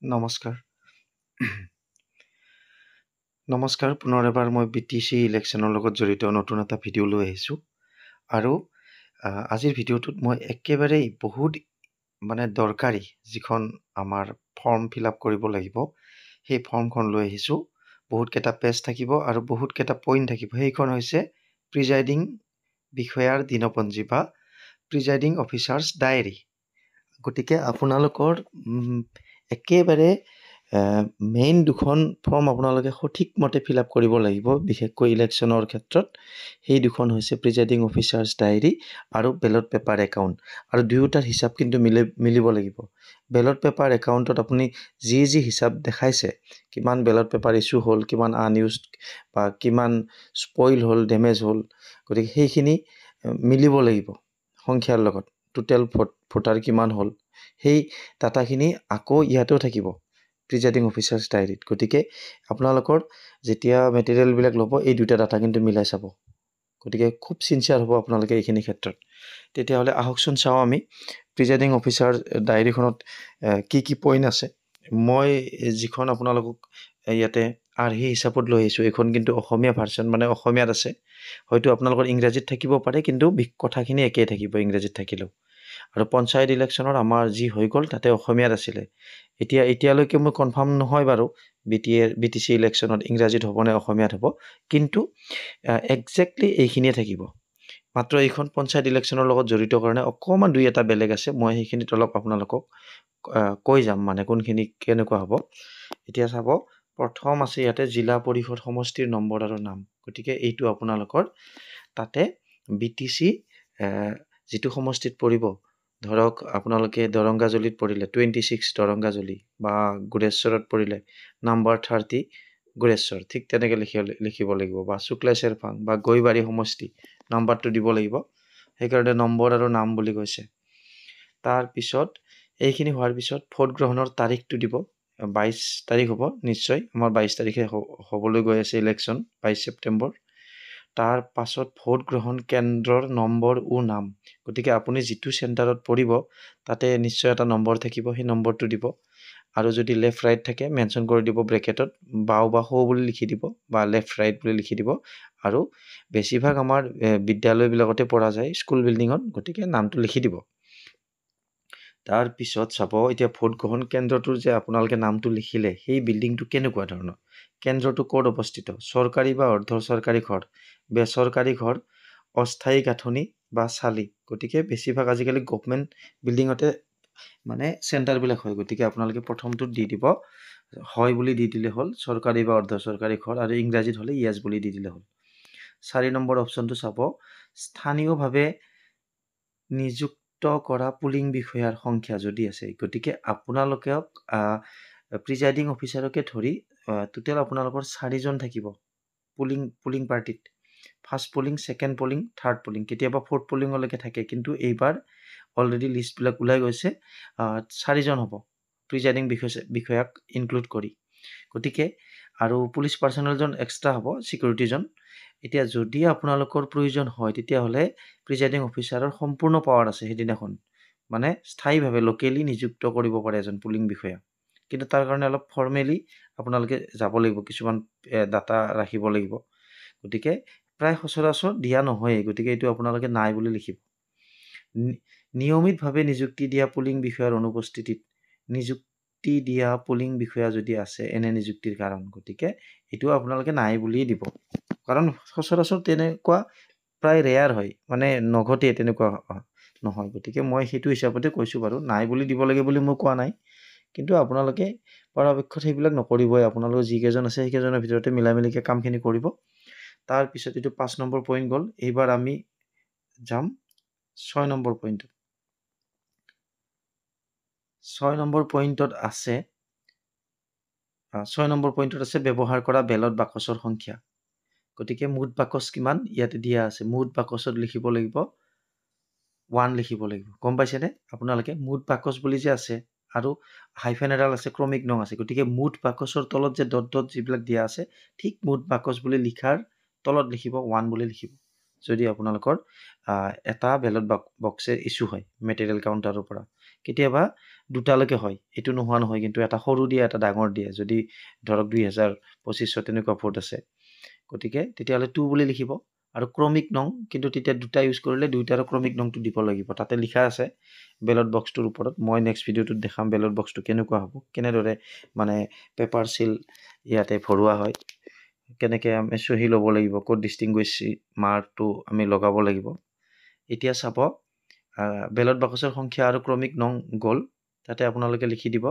নমস্কাৰ নমস্কাৰ পুনৰ এবাৰ মই BTC ইলেকশ্যনৰ লগত জড়িত নতুন এটা ভিডিঅ' লৈ আহিছোঁ আৰু আজিৰ ভিডিঅ'টোত মই একেবাৰে বহুত দৰকাৰী যিখন আমাৰ ফৰ্ম ফিল আপ কৰিব লাগিব সেই ফৰ্মখন লৈ আহিছোঁ। বহুতকেইটা পেজ থাকিব আৰু বহুতকেইটা পইণ্ট থাকিব। সেইখন হৈছে প্ৰিজাইডিং বিষয়াৰ দিনপঞ্জী বা প্ৰিজাইডিং অফিচাৰ্ছ ডায়েৰী। গতিকে আপোনালোকৰ একেবাৰে মেইন দুখন ফৰ্ম আপোনালোকে সঠিক মতে ফিল আপ কৰিব লাগিব। বিশেষকৈ ইলেকশ্যনৰ ক্ষেত্ৰত সেই দুখন হৈছে প্ৰিজাইডিং অফিচাৰ্ছ ডায়েৰী আৰু বেলট পেপাৰ একাউণ্ট। আৰু দুয়োটাৰ হিচাপ কিন্তু মিলিব লাগিব। বেলট পেপাৰ একাউণ্টত আপুনি যি হিচাপ দেখাইছে, কিমান বেলট পেপাৰ ইছ্যু হ'ল, কিমান আনইউজ বা কিমান স্পইল হ'ল, ডেমেজ হ'ল, গতিকে সেইখিনি মিলিব লাগিব সংখ্যাৰ লগত। টোটেল ভোটাৰ কিমান হ'ল সেই ডাটাখিনি আকৌ ইয়াতেও থাকিব প্ৰিজাইডিং অফিচাৰ্ছ ডায়েৰীত। গতিকে আপোনালোকৰ যেতিয়া মেটেৰিয়েলবিলাক ল'ব এই দুটা ডাটা কিন্তু মিলাই চাব। গতিকে খুব চিনচিয়াৰ হ'ব আপোনালোকে এইখিনি ক্ষেত্ৰত। তেতিয়াহ'লে আহকচোন চাওঁ আমি প্ৰিজাইডিং অফিচাৰ ডায়েৰীখনত কি পইণ্ট আছে। মই যিখন আপোনালোকক ইয়াতে আৰ্হি হিচাপত লৈ আহিছোঁ, এইখন কিন্তু অসমীয়া ভাৰ্চন, অসমীয়াত আছে। হয়তো আপোনালোকৰ ইংৰাজীত থাকিব পাৰে, কিন্তু কথাখিনি একেই থাকিব ইংৰাজীত থাকিলেও। আৰু পঞ্চায়ত ইলেকশ্যনৰ আমাৰ যি হৈ গ'ল তাতে অসমীয়াত আছিলে। এতিয়ালৈকে মই কনফাৰ্ম নহয় বাৰু BTC ইলেকশ্যনত ইংৰাজীত হ'ব নে অসমীয়াত হ'ব, কিন্তু একজেক্টলি এইখিনিয়ে থাকিব। মাত্ৰ এইখন পঞ্চায়ত ইলেকশ্যনৰ লগত জড়িত কাৰণে অকণমান দুই এটা বেলেগ আছে। মই সেইখিনিত অলপ আপোনালোকক কৈ যাম কোনখিনি কেনেকুৱা হ'ব। এতিয়া চাব, প্ৰথম আছে ইয়াতে জিলা পৰিষদ সমষ্টিৰ নম্বৰ আৰু নাম। গতিকে এইটো আপোনালোকৰ তাতে BTC যিটো সমষ্টিত পৰিব, ধৰক আপোনালোকে দৰংগাজুলিত পৰিলে 26 দৰংগাজুলি, বা গুৰেশ্বৰত পৰিলে নাম্বাৰ 30 গুৰেশ্বৰ, ঠিক তেনেকৈ লিখিব লাগিব। বা শুক্লা চেৰফাং বা গৈবাৰী সমষ্টি নাম্বাৰটো দিব লাগিব। সেইকাৰণে নম্বৰ আৰু নাম বুলি কৈছে। তাৰপিছত এইখিনি হোৱাৰ পিছত ভোট গ্ৰহণৰ তাৰিখটো দিব। 22 তাৰিখ হ'ব নিশ্চয়। আমাৰ 22 তাৰিখে হ'বলৈ গৈ আছে ইলেকশ্যন, 22 ছেপ্টেম্বৰ। তাৰ পাছত ভোট গ্ৰহণ কেন্দ্ৰৰ নম্বৰ নাম। গতিকে আপুনি যিটো চেণ্টাৰত পৰিব তাতে নিশ্চয় এটা নম্বৰ থাকিব, সেই নম্বৰটো দিব। আৰু যদি লেফ্ট ৰাইট থাকে মেনশ্যন কৰি দিব ব্ৰেকেটত, বাওঁ বা সোঁ বুলি লিখি দিব, বা লেফ্ট ৰাইট বুলি লিখি দিব। আৰু বেছিভাগ আমাৰ বিদ্যালয়বিলাকতে পৰা যায়, স্কুল বিল্ডিঙত, গতিকে নামটো লিখি দিব। তাৰপিছত চাব, এতিয়া ভোট গ্ৰহণ কেন্দ্ৰটোৰ যে আপোনালোকে নামটো লিখিলে, সেই বিল্ডিংটো কেনেকুৱা ধৰণৰ, কেন্দ্ৰটো ক'ত অৱস্থিত, চৰকাৰী বা অৰ্ধ চৰকাৰী ঘৰ, বেচৰকাৰী ঘৰ, অস্থায়ী গাঁথনি বা চালি। গতিকে বেছিভাগ আজিকালি গভমেণ্ট বিল্ডিঙতে চেণ্টাৰবিলাক হয়। গতিকে আপোনালোকে প্ৰথমটোত দি দিব হয় বুলি দি দিলে হ'ল, চৰকাৰী বা অৰ্ধ চৰকাৰী ঘৰ, আৰু ইংৰাজীত হ'লে য়েছ বুলি দি দিলে হ'ল। 4 নম্বৰ অপশ্যনটো চাব, স্থানীয়ভাৱে নিযুক্ত কৰা পুলিং বিষয়াৰ সংখ্যা যদি আছে। গতিকে আপোনালোকে প্ৰিজাইডিং অফিচাৰকে ধৰি টোটেল আপোনালোকৰ 4জন থাকিব পুলিং পাৰ্টিত। First polling, second polling, third polling, কেতিয়াবা ফ'ৰ্থ পুলিঙলৈকে থাকে, কিন্তু এইবাৰ অলৰেডি লিষ্টবিলাক ওলাই গৈছে। 4জন হ'ব প্ৰিজাইডিং বিষয়াক ইনক্লুড কৰি। গতিকে আৰু পুলিচ পাৰ্চনেলজন এক্সট্ৰা হ'ব, ছিকিউৰিটিজন। এতিয়া যদি আপোনালোকৰ প্ৰয়োজন হয় তেতিয়াহ'লে প্ৰিজাইডিং অফিচাৰৰ সম্পূৰ্ণ পাৱাৰ আছে সেইদিনাখন, স্থায়ীভাৱে লোকেলি নিযুক্ত কৰিব পাৰে এজন পুলিং বিষয়া। কিন্তু তাৰ কাৰণে অলপ ফৰ্মেলি আপোনালোকে যাব লাগিব, কিছুমান ডাটা ৰাখিব লাগিব। গতিকে প্ৰায় সচৰাচৰ দিয়া নহয়েই, গতিকে এইটো আপোনালোকে নাই বুলি লিখিব। নিয়মিতভাৱে নিযুক্তি দিয়া পুলিং বিষয়াৰ অনুপস্থিতিত নিযুক্তি দিয়া পুলিং বিষয়া যদি আছে এনে নিযুক্তিৰ কাৰণ, গতিকে এইটো আপোনালোকে নাই বুলিয়েই দিব। কাৰণ সচৰাচৰ তেনেকুৱা প্ৰায় ৰেয়াৰ হয়, নঘটে তেনেকুৱা নহয়। গতিকে মই সেইটো হিচাপতে কৈছোঁ বাৰু, নাই বুলি দিব লাগে বুলি মই কোৱা নাই। কিন্তু আপোনালোকে পৰাপক্ষত সেইবিলাক নকৰিবই। আপোনালোকৰ যিকেইজন আছে সেইকেইজনৰ ভিতৰতে মিলামিলিকৈ কামখিনি কৰিব। তাৰপিছত এইটো 5 নম্বৰ পইণ্ট গ'ল। এইবাৰ আমি যাম 6 নম্বৰ পইণ্টত। 6 নম্বৰ পইণ্টত আছে 6 নম্বৰ পইণ্টত আছে ব্যৱহাৰ কৰা বেলট বাকচৰ সংখ্যা। গতিকে মুঠ বাকচ কিমান ইয়াতে দিয়া আছে। মুঠ বাকচত লিখিব লাগিব 1 লিখিব লাগিব। গম পাইছেনে আপোনালোকে? মুঠ বাকচ বুলি যে আছে আৰু হাইফেন এডাল আছে, ক্ৰমিক নং আছে। গতিকে মুঠ বাকচৰ তলত যে ডট যিবিলাক দিয়া আছে, ঠিক মুঠ বাকচ বুলি লিখাৰ তলত লিখিব 1 বুলি লিখিব। যদি আপোনালোকৰ এটা বেলট বক্সে ইছ্যু হয় মেটেৰিয়েল কাউণ্টাৰৰ পৰা। কেতিয়াবা দুটালৈকে হয়, এইটো নোহোৱা নহয়, কিন্তু এটা সৰু দিয়ে এটা ডাঙৰ দিয়ে। যদি ধৰক 2025 তেনেকুৱা ভোট আছে, গতিকে তেতিয়াহ'লে 2 বুলি লিখিব। আৰু ক্ৰমিক নং, কিন্তু তেতিয়া দুটা ইউজ কৰিলে দুইটাৰো ক্ৰমিক নংটো দিব লাগিব। তাতে লিখা আছে বেলট বক্সটোৰ ওপৰত। মই নেক্সট ভিডিঅ'টোত দেখাম বেলট বক্সটো কেনেকুৱা হ'ব, কেনেদৰে মানে পেপাৰ চিল ইয়াতে ভৰোৱা হয়, কেনেকৈ আমি চহী ল'ব লাগিব, ক'ত ডিষ্টিংগুইছ মাৰ্কটো আমি লগাব লাগিব। এতিয়া চাব বেলট বাকচৰ সংখ্যা আৰু ক্ৰমিক নং গ'ল। তাতে আপোনালোকে লিখি দিব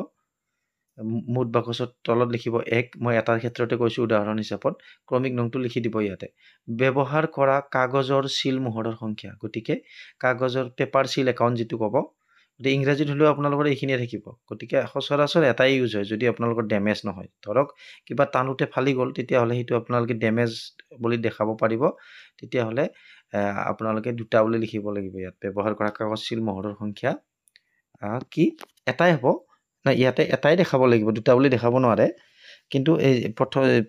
মুঠ বাকচত তলত লিখিব 1। মই এটাৰ ক্ষেত্ৰতে কৈছোঁ উদাহৰণ হিচাপত। ক্ৰমিক নংটো লিখি দিব ইয়াতে। ব্যৱহাৰ কৰা কাগজৰ চিল মোহৰৰ সংখ্যা, গতিকে কাগজৰ পেপাৰ চিল একাউণ্ট যিটো ক'ব, গতিকে ইংৰাজীত হ'লেও আপোনালোকৰ এইখিনিয়ে থাকিব। গতিকে সচৰাচৰ এটাই ইউজ হয় যদি আপোনালোকৰ ডেমেজ নহয়। ধৰক কিবা টানোতে ফালি গ'ল, তেতিয়াহ'লে সেইটো আপোনালোকে ডেমেজ বুলি দেখাব পাৰিব। তেতিয়াহ'লে আপোনালোকে 2টা বুলি লিখিব লাগিব ইয়াত। ব্যৱহাৰ কৰা কাগজ চিল মোহৰৰ সংখ্যা কি এটাই হ'ব না, ইয়াতে এটাই দেখাব লাগিব, 2টা বুলি দেখাব নোৱাৰে। কিন্তু এই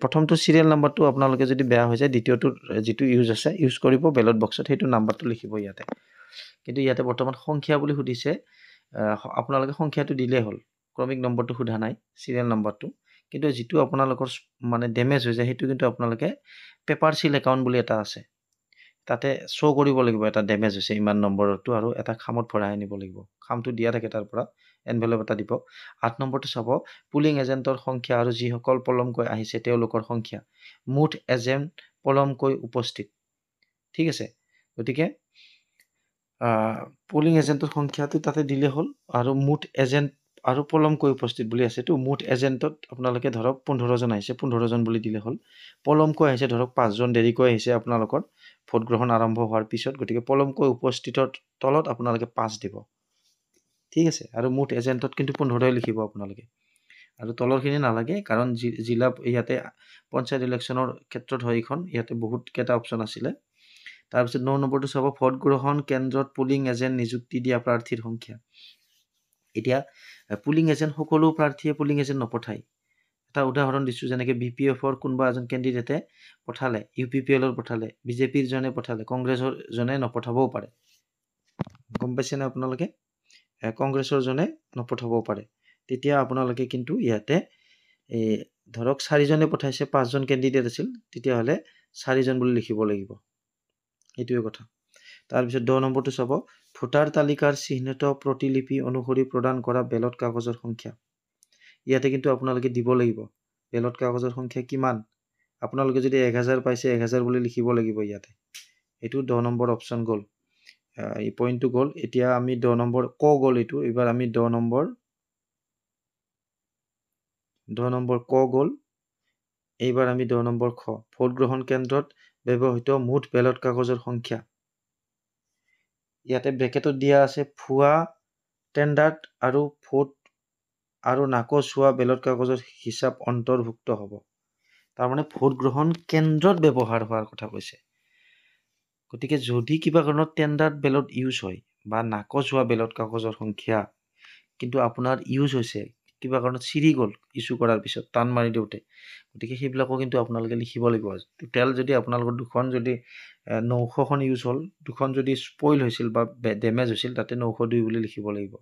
প্ৰথমটো চিৰিয়েল নাম্বাৰটো আপোনালোকে যদি বেয়া হৈ যায়, দ্বিতীয়টোৰ যিটো ইউজ আছে ইউজ কৰিব বেলট বক্সত, সেইটো নাম্বাৰটো লিখিব ইয়াতে। কিন্তু ইয়াতে বৰ্তমান সংখ্যা বুলি সুধিছে, আপোনালোকে সংখ্যাটো দিলেই হ'ল, ক্ৰমিক নম্বৰটো সোধা নাই, চিৰিয়েল নাম্বাৰটো। কিন্তু যিটো আপোনালোকৰ মানে ডেমেজ হৈ যায়, সেইটো কিন্তু আপোনালোকে পেপাৰ চিল একাউণ্ট বুলি এটা আছে, তাতে শ্ব' কৰিব লাগিব এটা ডেমেজ হৈছে ইমান নম্বৰটো, আৰু এটা খামত ভৰাই আনিব লাগিব। খামটো দিয়া থাকে, তাৰ পৰা এনভেলপ এটা দিব। 8 নম্বৰটো চাব পুলিং এজেণ্টৰ সংখ্যা আৰু যিসকল পলমকৈ আহিছে তেওঁলোকৰ সংখ্যা, মুঠ এজেণ্ট পলমকৈ উপস্থিত। ঠিক আছে, গতিকে পুলিং এজেণ্টৰ সংখ্যাটো তাতে দিলে হ'ল, আৰু মুঠ এজেণ্ট আৰু পলমকৈ উপস্থিত বুলি আছে। তো মুঠ এজেণ্টত আপোনালোকে ধৰক 15জন আহিছে, 15জন বুলি দিলে হ'ল। পলমকৈ আহিছে ধৰক 5জন দেৰিকৈ আহিছে আপোনালোকৰ ভোট গ্ৰহণ আৰম্ভ হোৱাৰ পিছত, গতিকে পলমকৈ উপস্থিতৰ তলত আপোনালোকে 5 দিব। ঠিক আছে, আৰু মুঠ এজেণ্টত কিন্তু 15ই লিখিব আপোনালোকে। আৰু তলৰখিনি নালাগে, কাৰণ জিলা ইয়াতে পঞ্চায়ত ইলেকশ্যনৰ ক্ষেত্ৰত হয় এইখন, ইয়াতে বহুতকেইটা অপশ্যন আছিলে। তাৰপিছত 9 নম্বৰটো চাব ভোট গ্ৰহণ কেন্দ্ৰত পুলিং এজেণ্ট নিযুক্তি দিয়া প্ৰাৰ্থীৰ সংখ্যা। এতিয়া পুলিং এজেণ্ট সকলো প্ৰাৰ্থীয়ে পুলিং এজেণ্ট নপঠায়। এটা উদাহৰণ দিছোঁ, যেনেকৈ BPFৰ কোনোবা এজন কেণ্ডিডেটে পঠালে, UPPLৰ পঠালে, BJPৰ জনে পঠালে, কংগ্ৰেছৰ জনে নপঠাবও পাৰে। গম পাইছেনে আপোনালোকে? কংগ্ৰেছৰ জনে নপঠাবও পাৰে। তেতিয়া আপোনালোকে কিন্তু ইয়াতে ধৰক 4জনে পঠাইছে, 5জন কেণ্ডিডেট আছিল, তেতিয়াহ'লে 4জন বুলি লিখিব লাগিব। এইটোৱে কথা। তাৰপিছত 10 নম্বৰটো চাব ভোটাৰ তালিকাৰ চিহ্নিত প্ৰতিলিপি অনুসৰি প্ৰদান কৰা বেলট কাগজৰ সংখ্যা। ইয়াতে কিন্তু আপোনালোকে দিব লাগিব বেলট কাগজৰ সংখ্যা কিমান। আপোনালোকে যদি 1000 পাইছে 1000 বুলি লিখিব লাগিব ইয়াতে। এইটো 10 নম্বৰ অপশ্যন গ'ল, এই পইণ্টটো গ'ল। এতিয়া আমি 10 নম্বৰ গ'ল এইটো, এইবাৰ আমি 10 নম্বৰ গ'ল। এইবাৰ আমি 10 নম্বৰ ভোট গ্ৰহণ কেন্দ্ৰত ব্যৱহৃত মুঠ বেলট কাগজৰ সংখ্যা। ইয়াতে ব্ৰেকেটত দিয়া আছে ভুৱা টেণ্ডাৰ্ড আৰু ভোট আৰু নাকচ হোৱা বেলট কাগজৰ হিচাপ অন্তৰ্ভুক্ত হ'ব। তাৰমানে ভোট গ্ৰহণ কেন্দ্ৰত ব্যৱহাৰ হোৱাৰ কথা কৈছে। গতিকে যদি কিবা কাৰণত টেণ্ডাৰ্ড বেলট ইউজ হয় বা নাকচ হোৱা বেলট কাগজৰ সংখ্যা কিন্তু আপোনাৰ ইউজ হৈছে, কিবা কাৰণত চিৰি গ'ল ইছ্যু কৰাৰ পিছত টান মাৰি দিওঁতে, গতিকে সেইবিলাকো কিন্তু আপোনালোকে লিখিব লাগিব। টোটেল যদি আপোনালোকৰ 2খন যদি 900খন ইউজ হ'ল, 2খন যদি স্পইল হৈছিল বা ডেমেজ হৈছিল, তাতে 902 বুলি লিখিব লাগিব।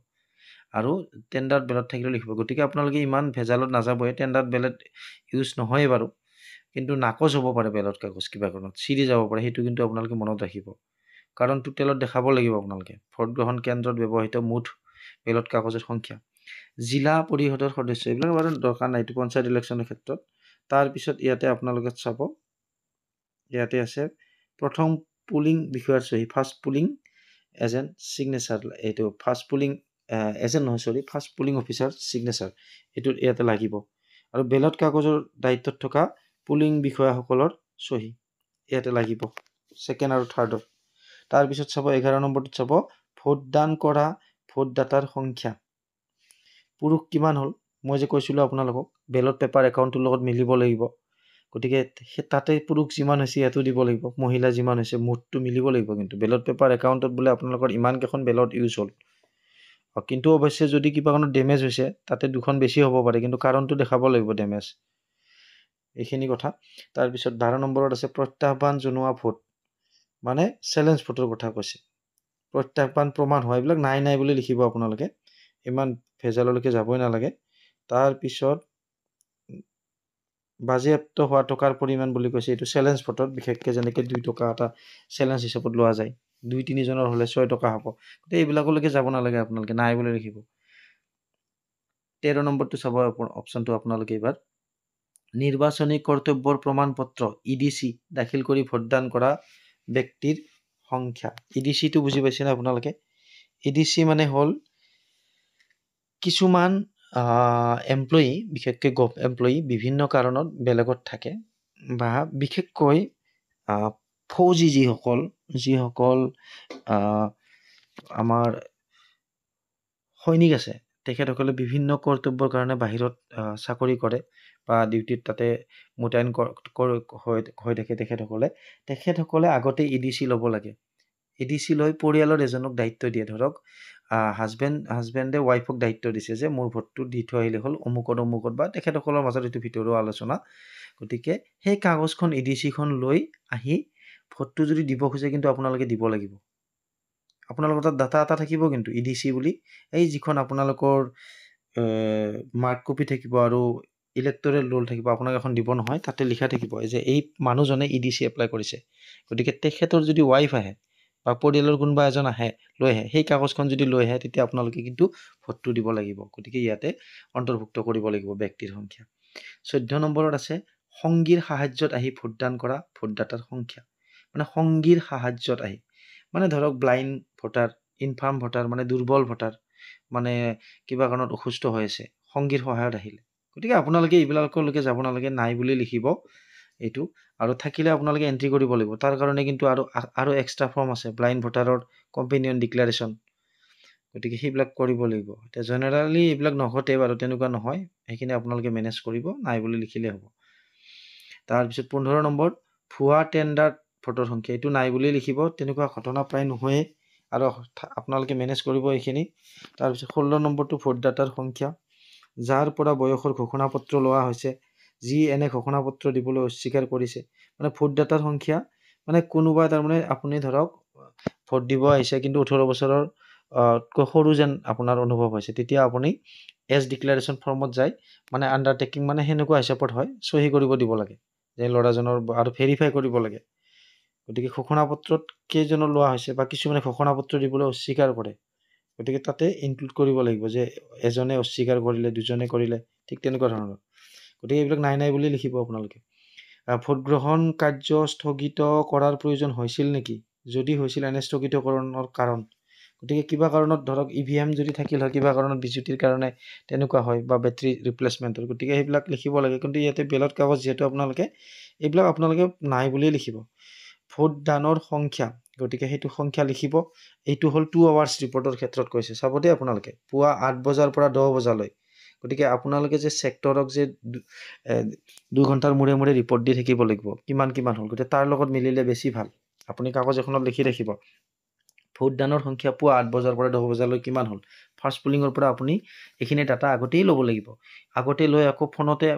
আৰু টেণ্ডাৰ্ড বেলট থাকিলেও লিখিব। গতিকে আপোনালোকে ইমান ভেজালত নাযাবই, টেণ্ডাৰ্ড বেলট ইউজ নহয়েই বাৰু, কিন্তু নাকচ হ'ব পাৰে বেলট কাগজ, কিবা কাৰণত চিৰি যাব পাৰে, সেইটো কিন্তু আপোনালোকে মনত ৰাখিব। কাৰণ টোটেলত দেখাব লাগিব আপোনালোকে ভোট গ্ৰহণ কেন্দ্ৰত ব্যৱহৃত মুঠ বেলট কাগজৰ সংখ্যা। জিলা পৰিষদৰ সদস্য, এইবিলাক বাৰু দৰকাৰ নাই, এইটো পঞ্চায়ত ইলেকশ্যনৰ ক্ষেত্ৰত। তাৰপিছত ইয়াতে আপোনালোকে চাব, ইয়াতে আছে প্ৰথম পুলিং বিষয়াৰ চহী, ফাৰ্ষ্ট পুলিং এজেণ্ট ছিগনেচাৰ, এইটো ফাৰ্ষ্ট পুলিং এজেণ্ট নহয়, ফাৰ্ষ্ট পুলিং অফিচাৰ ছিগনেচাৰ, এইটো ইয়াতে লাগিব। আৰু বেলট কাগজৰ দায়িত্বত থকা পুলিং বিষয়াসকলৰ চহী ইয়াতে লাগিব, ছেকেণ্ড আৰু থাৰ্ডত। তাৰপিছত চাব 11 নম্বৰটোত চাব ভোটদান কৰা ভোটদাতাৰ সংখ্যা। পুৰুষ কিমান হ'ল, মই যে কৈছিলোঁ আপোনালোকক বেলট পেপাৰ একাউণ্টটোৰ লগত মিলিব লাগিব। গতিকে তাতে পুৰুষ যিমান হৈছে ইয়াতো দিব লাগিব, মহিলা যিমান হৈছে মুঠটো মিলিব লাগিব। কিন্তু বেলট পেপাৰ একাউণ্টত বোলে আপোনালোকৰ ইমানকেইখন বেলট ইউজ হ'ল, কিন্তু অৱশ্যে যদি কিবা কাৰণত ডেমেজ হৈছে তাতে 2খন বেছি হ'ব পাৰে, কিন্তু কাৰণটো দেখাব লাগিব ডেমেজ, এইখিনি কথা। তাৰপিছত 12 নম্বৰত আছে প্ৰত্যাহ্বান জনোৱা ভোট, মানে চেলেঞ্জ ভোটৰ কথা কৈছে। প্ৰত্যাহ্বান প্ৰমাণ হোৱা, এইবিলাক নাই বুলি লিখিব আপোনালোকে। ইমান ভেজাললৈকে যাবই নালাগে। তাৰপিছত বাজেয়াপ্ত হোৱা টকাৰ পৰিমাণ বুলি কৈছে এইটো চেলেঞ্জ ভোটত, বিশেষকৈ যেনেকৈ 2 টকা এটা চেলেঞ্জ হিচাপত লোৱা যায়, 2-3 জনৰ হ'লে 6 টকা হ'ব। গতিকে এইবিলাকলৈকে যাব নালাগে, আপোনালোকে নাই বুলি লিখিব। 13 নম্বৰটো চাব অপশ্যনটো আপোনালোকে এইবাৰ। নিৰ্বাচনী কৰ্তব্যৰ প্ৰমাণপত্ৰ EDC দাখিল কৰি ভোটদান কৰা ব্যক্তিৰ সংখ্যা। EDCটো বুজি পাইছেনে আপোনালোকে? EDC মানে হ'ল কিছুমান এমপ্লয়ী, বিশেষকৈ এমপ্লয়ী বিভিন্ন কাৰণত বেলেগত থাকে, বা বিশেষকৈ ফৌজি যিসকল আমাৰ সৈনিক আছে, তেখেতসকলে বিভিন্ন কৰ্তব্যৰ কাৰণে বাহিৰত চাকৰি কৰে বা ডিউটিত তাতে মোতায়েন হৈ থাকে তেখেতসকলে আগতে EDC ল'ব লাগে। EDC লৈ পৰিয়ালৰ এজনক দায়িত্ব দিয়ে। ধৰক হাজবেণ্ডে ৱাইফক দায়িত্ব দিছে যে মোৰ ভোটটো দি থৈ আহিলে হ'ল অমুকত, বা তেখেতসকলৰ মাজত এইটো ভিতৰুৱা আলোচনা। গতিকে সেই কাগজখন EDCখন লৈ আহি ভোটটো যদি দিব খোজে কিন্তু আপোনালোকে দিব লাগিব। আপোনালোকৰ তাত ডাটা এটা থাকিব কিন্তু EDC বুলি, এই যিখন আপোনালোকৰ মাৰ্ক কপি থাকিব আৰু ইলেক্টৰেল ৰোল থাকিব, আপোনাক এখন দিব নহয়, তাতে লিখা থাকিব যে এই মানুহজনে EDC এপ্লাই কৰিছে। গতিকে তেখেতৰ যদি ৱাইফ আহে বা পৰিয়ালৰ কোনোবা এজন লৈ আহে, সেই কাগজখন যদি লৈ আহে, তেতিয়া আপোনালোকে কিন্তু ভোটটো দিব লাগিব। গতিকে ইয়াতে অন্তৰ্ভুক্ত কৰিব লাগিব ব্যক্তিৰ সংখ্যা। 14 নম্বৰত আছে সংগীৰ সাহায্যত আহি ভোটদান কৰা ভোটদাতাৰ সংখ্যা। মানে সংগীৰ সাহায্যত আহি, মানে ধৰক ব্লাইণ্ড ভোটাৰ, ইনফাৰ্ম ভোটাৰ, মানে দুৰ্বল ভোটাৰ, মানে কিবা কাৰণত অসুস্থ হৈ আছে, সংগীৰ সহায়ত আহিলে। গতিকে আপোনালোকে এইবিলাকলৈকে যাব নালাগে, নাই বুলি লিখিব এইটো। আৰু থাকিলে আপোনালোকে এণ্ট্ৰি কৰিব লাগিব। তাৰ কাৰণে কিন্তু আৰু এক্সট্ৰা ফৰ্ম আছে, ব্লাইণ্ড ভোটাৰৰ কম্পেনিয়ন ডিক্লাৰেশ্যন। গতিকে সেইবিলাক কৰিব লাগিব। এতিয়া জেনেৰেলি এইবিলাক নঘটে বাৰু, তেনেকুৱা নহয়, সেইখিনি আপোনালোকে মেনেজ কৰিব, নাই বুলি লিখিলে হ'ব। তাৰপিছত 15 নম্বৰ ভুৱা টেণ্ডাৰ ভোটৰ সংখ্যা, এইটো নাই বুলি লিখিব। তেনেকুৱা ঘটনা প্ৰায় নহয়েই, আৰু আপোনালোকে মেনেজ কৰিব এইখিনি। তাৰপিছত 16 নম্বৰটো ভোটদাতাৰ সংখ্যা, যাৰ পৰা বয়সৰ ঘোষণাপত্ৰ লোৱা হৈছে, যি এনে ঘোষণাপত্ৰ দিবলৈ অস্বীকাৰ কৰিছে। মানে ভোটদাতাৰ সংখ্যা মানে কোনোবা তাৰমানে আপুনি ধৰক ভোট দিব আহিছে কিন্তু 18 বছৰৰ সৰু যেন আপোনাৰ অনুভৱ হৈছে, তেতিয়া আপুনি এজ ডিক্লাৰেশ্যন ফৰ্মত যায়, মানে আণ্ডাৰটেকিং, মানে সেনেকুৱা হিচাপত হয়, চহী কৰিব দিব লাগে যে ল'ৰাজনৰ, আৰু ভেৰিফাই কৰিব লাগে। গতিকে ঘোষণাপত্ৰত কেইজনৰ লোৱা হৈছে, বা কিছুমানে ঘোষণাপত্ৰ দিবলৈ অস্বীকাৰ কৰে, গতিকে তাতে ইনক্লুড কৰিব লাগিব যে এজনে অস্বীকাৰ কৰিলে, দুজনে কৰিলে, ঠিক তেনেকুৱা ধৰণৰ। গতিকে এইবিলাক নাই বুলি লিখিব আপোনালোকে। ভোট গ্ৰহণ কাৰ্য স্থগিত কৰাৰ প্ৰয়োজন হৈছিল নেকি? যদি হৈছিল, এনে স্থগিতকৰণৰ কাৰণ। গতিকে কিবা কাৰণত ধৰক EVM যদি থাকিল হয়, কিবা কাৰণত বিজুতিৰ কাৰণে তেনেকুৱা হয়, বা বেটাৰী ৰিপ্লেচমেণ্টৰ, গতিকে সেইবিলাক লিখিব লাগে। কিন্তু ইয়াতে বেলত কাগজ যিহেতু এইবিলাক আপোনালোকে নাই বুলিয়ে লিখিব। ভোটদানৰ সংখ্যা, গতিকে সেইটো সংখ্যা লিখিব। এইটো হ'ল 2 আৱাৰ্ছ ৰিপৰ্টৰ ক্ষেত্ৰত কৈছে, চাব দেই আপোনালোকে, পুৱা 8 বজাৰ পৰা 10 বজালৈ। গতিকে আপোনালোকে যে ছেক্টৰক যে 2 ঘণ্টাৰ মূৰে মূৰে ৰিপৰ্ট দি থাকিব লাগিব, কিমান হ'ল, গতিকে তাৰ লগত মিলিলে বেছি ভাল। আপুনি কাগজ এখনত লিখি ৰাখিব, ভোটদানৰ সংখ্যা পুৱা 8 বজাৰ পৰা 10 বজালৈ কিমান হ'ল। ফাৰ্ষ্ট পুলিঙৰ পৰা আপুনি এইখিনি ডাটা আগতেই ল'ব লাগিব। আগতে লৈ আকৌ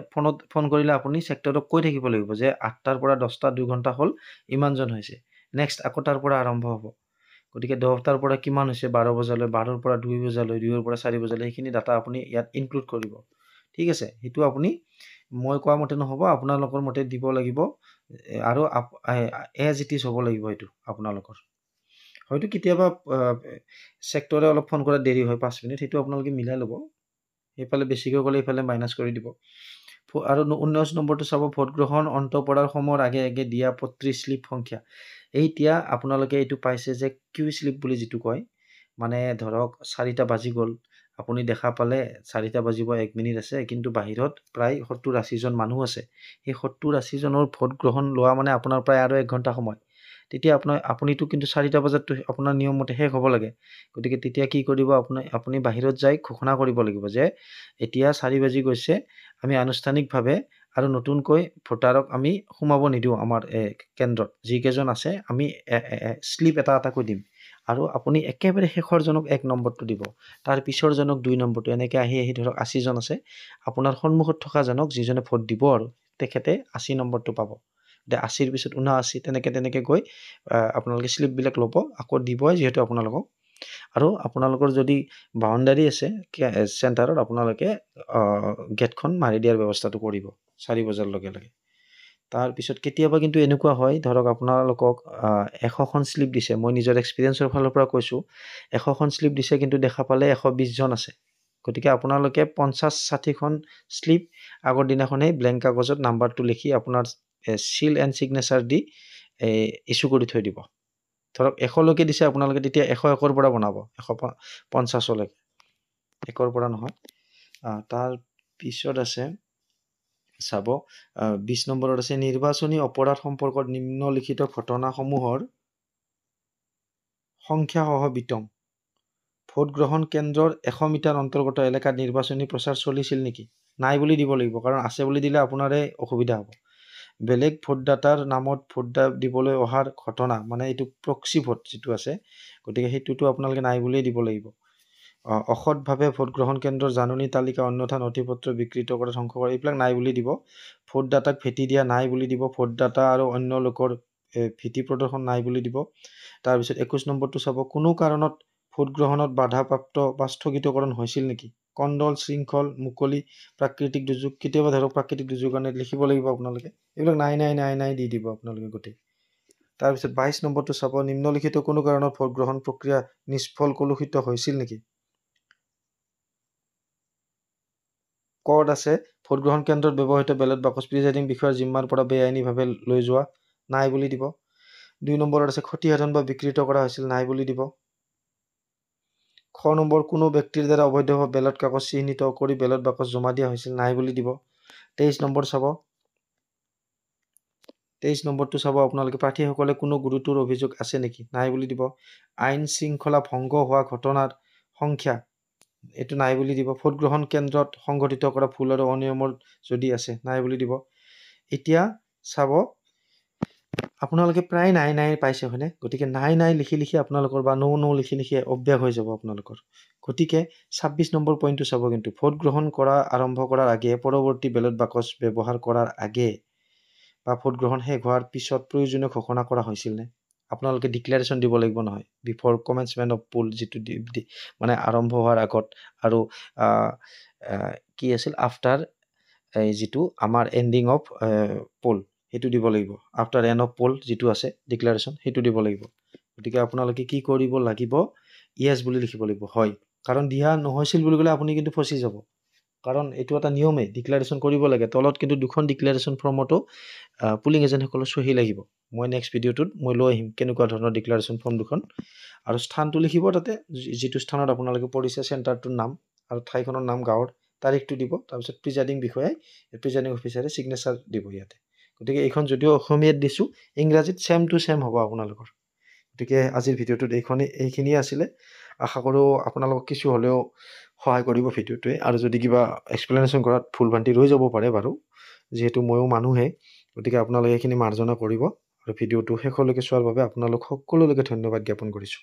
ফোন কৰিলে আপুনি ছেক্টৰক কৈ থাকিব লাগিব যে 8টাৰ পৰা 10টা 2 ঘণ্টা হ'ল, ইমানজন হৈছে। নেক্সট আকৌ তাৰ পৰা আৰম্ভ হ'ব। গতিকে 10টাৰ পৰা কিমান হৈছে 12 বজালৈ, 12ৰ পৰা 2 বজালৈ, 2ৰ পৰা 4 বজালৈ, সেইখিনি ডাটা আপুনি ইয়াত ইনক্লুড কৰিব। ঠিক আছে, সেইটো আপুনি মই কোৱা মতে নহ'ব, আপোনালোকৰ মতে দিব লাগিব, আৰু এজ ইট ইজ হ'ব লাগিব। এইটো আপোনালোকৰ হয়তো কেতিয়াবা ছেক্টৰে অলপ ফোন কৰাত দেৰি হয় 5 মিনিট, সেইটো আপোনালোকে মিলাই ল'ব। সেইফালে বেছিকৈ গ'লে এইফালে মাইনাছ কৰি দিব। আৰু 19 নম্বৰটো চাব, ভোট গ্ৰহণ অন্ত পৰাৰ সময়ৰ আগে আগে দিয়া পত্ৰী শ্লিপ সংখ্যা। এতিয়া আপোনালোকে এইটো পাইছে যে কিউ শ্লিপ বুলি যিটো কয়, মানে ধৰক 4টা বাজি গ'ল, আপুনি দেখা পালে 4টা বাজিব 1 মিনিট আছে, কিন্তু বাহিৰত প্ৰায় 70-80 জন মানুহ আছে। সেই 70-80 জনৰ ভোট গ্ৰহণ লোৱা মানে আপোনাৰ প্ৰায় আৰু 1 ঘণ্টা সময়। তেতিয়া আপুনিতো কিন্তু 4টা বজাততো আপোনাৰ নিয়ম মতে শেষ হ'ব লাগে। গতিকে তেতিয়া কি কৰিব, আপুনি বাহিৰত যাই ঘোষণা কৰিব লাগিব যে এতিয়া 4 বাজি গৈছে, আমি আনুষ্ঠানিকভাৱে আৰু নতুনকৈ ভোটাৰক আমি সোমাব নিদিওঁ আমাৰ কেন্দ্ৰত, যিকেইজন আছে আমি শ্লিপ এটাকৈ দিম, আৰু আপুনি একেবাৰে শেষৰজনক 1 নম্বৰটো দিব, তাৰ পিছৰজনক 2 নম্বৰটো, এনেকৈ আহি ধৰক 80 জন আছে, আপোনাৰ সন্মুখত থকাজনক যিজনে ভোট দিব আৰু তেখেতে 80 নম্বৰটো পাব। 80ৰ পিছত 79, তেনেকৈ গৈ আপোনালোকে শ্লিপবিলাক ল'ব, আকৌ দিব যিহেতু আপোনালোকক। আৰু আপোনালোকৰ যদি বাউণ্ডাৰী আছে চেণ্টাৰত আপোনালোকে গেটখন মাৰি দিয়াৰ ব্যৱস্থাটো কৰিব 4 বজাৰ লগে লগে। তাৰপিছত কেতিয়াবা কিন্তু এনেকুৱা হয় ধৰক আপোনালোকক 100খন শ্লিপ দিছে, মই নিজৰ এক্সপিৰিয়েঞ্চৰ ফালৰ পৰা কৈছোঁ 100খন শ্লিপ দিছে কিন্তু দেখা পালে 120জন আছে। গতিকে আপোনালোকে 50-60খন শ্লিপ আগৰ দিনাখনেই ব্লেংক কাগজত নাম্বাৰটো লিখি আপোনাৰ চিল এণ্ড ছিগনেচাৰ দি ইছ্যু কৰি থৈ দিব। ধৰক 100লৈকে দিছে আপোনালোকে তেতিয়া 101ৰ পৰা বনাব 150লৈকে, 1ৰ পৰা নহয়। তাৰপিছত আছে চাব 20 নম্বৰত আছে নিৰ্বাচনী অপৰাধ সম্পৰ্কত নিম্নলিখিত ঘটনাসমূহৰ সংখ্যাসহ বিতং। ভোট গ্ৰহণ কেন্দ্ৰৰ 100 মিটাৰ অন্তৰ্গত এলেকাত নিৰ্বাচনী প্ৰচাৰ চলিছিল নেকি? নাই বুলি দিব লাগিব, কাৰণ আছে বুলি দিলে আপোনাৰে অসুবিধা হ'ব। বেলেগ ভোটদাতাৰ নামত ভোট দিবলৈ অহাৰ ঘটনা, মানে এইটো প্ৰক্সি ভোট যিটো আছে, গতিকে সেইটোতো আপোনালোকে নাই বুলিয়ে দিব লাগিব। অসৎভাৱে ভোট গ্ৰহণ কেন্দ্ৰৰ জাননী তালিকা অন্যথা নথিপত্ৰ বিকৃত কৰা ধ্বংস কৰা, এইবিলাক নাই বুলি দিব। ভোটদাতাক ভেটি দিয়া নাই বুলি দিব। ভোটদাতা আৰু অন্য লোকৰ ভীতি প্ৰদৰ্শন নাই বুলি দিব। তাৰপিছত 21 নম্বৰটো চাব কোনো কাৰণত ভোট গ্ৰহণত বাধাপ্ৰাপ্ত বা স্থগিতকৰণ হৈছিল নেকি? কণ্ডল, শৃংখল, মুকলি, প্ৰাকৃতিক দুৰ্যোগ, কেতিয়াবা ধৰক প্ৰাকৃতিক দুৰ্যোগ কাৰণে লিখিব লাগিব আপোনালোকে, এইবিলাক নাই নাই নাই নাই দি দিব আপোনালোকে গোটেই। তাৰপিছত 22 নম্বৰটো চাব নিম্নলিখিত কোনো কাৰণত ভোট গ্ৰহণ প্ৰক্ৰিয়া নিষ্ফল কলুষিত হৈছিল নেকি? কড আছে ভোট গ্ৰহণ কেন্দ্ৰত ব্যৱহৃত বেলট বাকচ প্ৰিজাইডিং বিষয়াৰ জিম্মাৰ পৰা বেআইনীভাৱে লৈ যোৱা, নাই বুলি দিব। 2 নম্বৰত আছে ক্ষতিসাধন বা বিকৃত কৰা হৈছিল, নাই বুলি দিব। খ নম্বৰ কোনো ব্যক্তিৰ দ্বাৰা অবৈধভাৱে বেলট কাগজ চিহ্নিত কৰি বেলট বাকচ জমা দিয়া হৈছিল, নাই বুলি দিব। 23 নম্বৰ চাব 23 নম্বৰটো চাব আপোনালোকে প্ৰাৰ্থীসকলে কোনো গুৰুতৰ অভিযোগ আছে নেকি? নাই বুলি দিব। আইন শৃংখলা ভংগ হোৱা ঘটনাৰ সংখ্যা, এইটো নাই বুলি দিব। ভোট গ্ৰহণ কেন্দ্ৰত সংঘটিত কৰা ভুল আৰু অনিয়মৰ যদি আছে, নাই বুলি দিব। এতিয়া চাব আপোনালোকে প্ৰায় নাই নাই পাইছে হয়নে? গতিকে নাই নাই লিখি লিখি আপোনালোকৰ বা ন লিখি লিখি অভ্যাস হৈ যাব আপোনালোকৰ। গতিকে 26 নম্বৰ পইণ্টটো চাব কিন্তু ভোট গ্ৰহণ কৰা আৰম্ভ কৰাৰ আগে পৰৱৰ্তী বেলট বাকচ ব্যৱহাৰ কৰাৰ আগে বা ভোট গ্ৰহণ শেষ হোৱাৰ পিছত প্ৰয়োজনীয় ঘোষণা কৰা হৈছিল নে? আপোনালোকে ডিক্লেৰেশ্যন দিব লাগিব নহয় বিফৰ কমেন্সমেণ্ট অফ পোল, যিটো মানে আৰম্ভ হোৱাৰ আগত, আৰু কি আছিল আফটাৰ যিটো আমাৰ এণ্ডিং অফ পোল, সেইটো দিব লাগিব। আফটাৰ এণ্ড অফ পোল যিটো আছে ডিক্লেৰেশ্যন, সেইটো দিব লাগিব। গতিকে আপোনালোকে কি কৰিব লাগিব? ইয়েছ বুলি লিখিব লাগিব, হয়। কাৰণ দিয়া নহৈছিল বুলি ক'লে আপুনি কিন্তু ফচি যাব, কাৰণ এইটো এটা নিয়মেই, ডিক্লেৰেশ্যন কৰিব লাগে। তলত কিন্তু 2খন ডিক্লেৰেশ্যন ফৰ্মতো পুলিং এজেণ্টসকলৰ চহী লাগিব। মই নেক্সট ভিডিঅ'টোত মই লৈ আহিম কেনেকুৱা ধৰণৰ ডিক্লেৰেশ্যন ফৰ্ম 2খন, আৰু স্থানটো লিখিব তাতে, যিটো স্থানত আপোনালোকে পৰিছে, চেণ্টাৰটোৰ নাম আৰু ঠাইখনৰ নাম, গাঁৱৰ তাৰিখটো দিব। তাৰপিছত প্ৰিজাইডিং অফিচাৰে ছিগনেচাৰ দিব ইয়াতে। গতিকে এইখন যদিও অসমীয়াত দিছোঁ, ইংৰাজীত ছেম টু ছেম হ'ব আপোনালোকৰ। গতিকে আজিৰ ভিডিঅ'টোত এইখিনিয়ে আছিলে। আশা কৰোঁ আপোনালোকক কিছু হ'লেও সহায় কৰিব ভিডিঅ'টোৱে, আৰু যদি কিবা এক্সপ্লেনেশ্যন কৰাত ভুল ভ্ৰান্তি ৰৈ যাব পাৰে বাৰু, যিহেতু ময়ো মানুহে, গতিকে আপোনালোকে এইখিনি মাৰ্জনা কৰিব। আৰু ভিডিঅ'টো শেষলৈকে চোৱাৰ বাবে আপোনালোক সকলোলৈকে ধন্যবাদ জ্ঞাপন কৰিছোঁ।